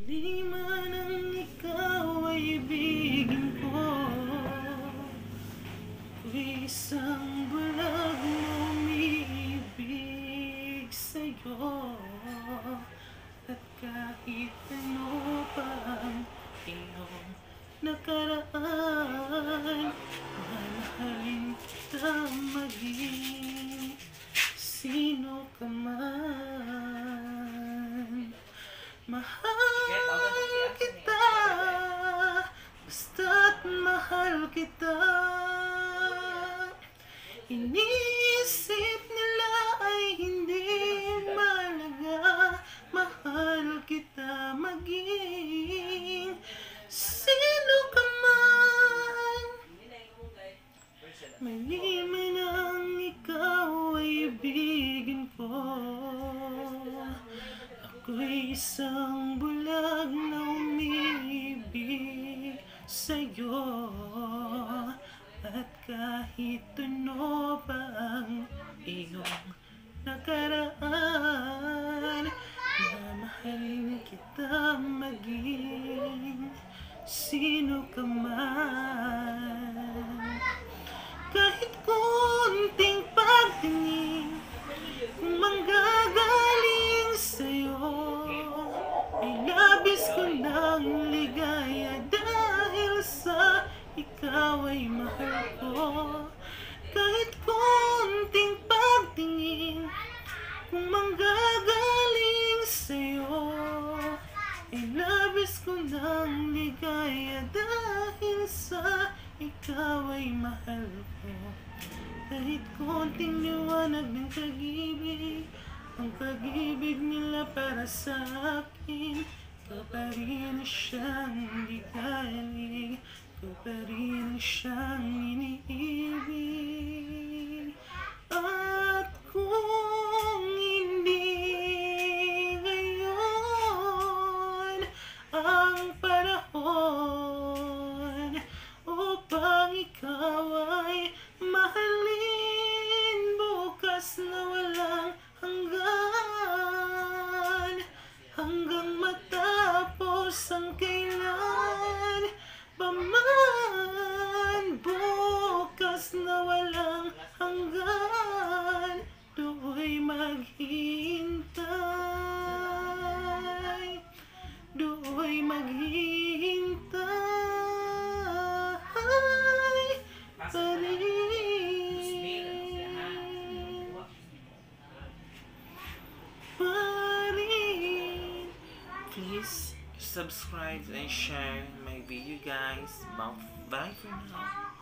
Di man ang ikaw ay ibigin ko, ako'y isang bulag na umiibig sa'yo. At kahit ano pa ang iyong nakaraan, mamahalin kita maging sino ka man. Mahal kita, basta't mahal kita. Iniisip nila ay hindi malaga. Mahal kita maging sino ka man. Mali man ang ikaw ay ibigin ko, ako'y isang bulag na umiibig sa'yo. At kahit ano pa ang iyong nakaraan, mamahalin kita maging sino ka man. Kahit konting pagtingin kung manggagaling sa'yo, ay labis ko ng ligaya dahil sa ikaw ay mahal ko. Kahit konting pagtingin kung manggagaling sa'yo, ay labis ko ng ligaya dahil sa ikaw ay mahal ko. Kahit konting liwanag ng pag-ibig, ang pag-ibig nila para sa akin, ikaw pa rin siyang ligalig, ikaw pa rin siyang iniibig. At kung hindi ngayon ang panahon upang ikaw ay mahalin, bukas na walang hanggan, hanggang matapos ang kailan pa man. Bukas na walang hanggan, do'y maghihintay, do'y maghihintay pa rin. Please subscribe and share my video, guys. Bye for now.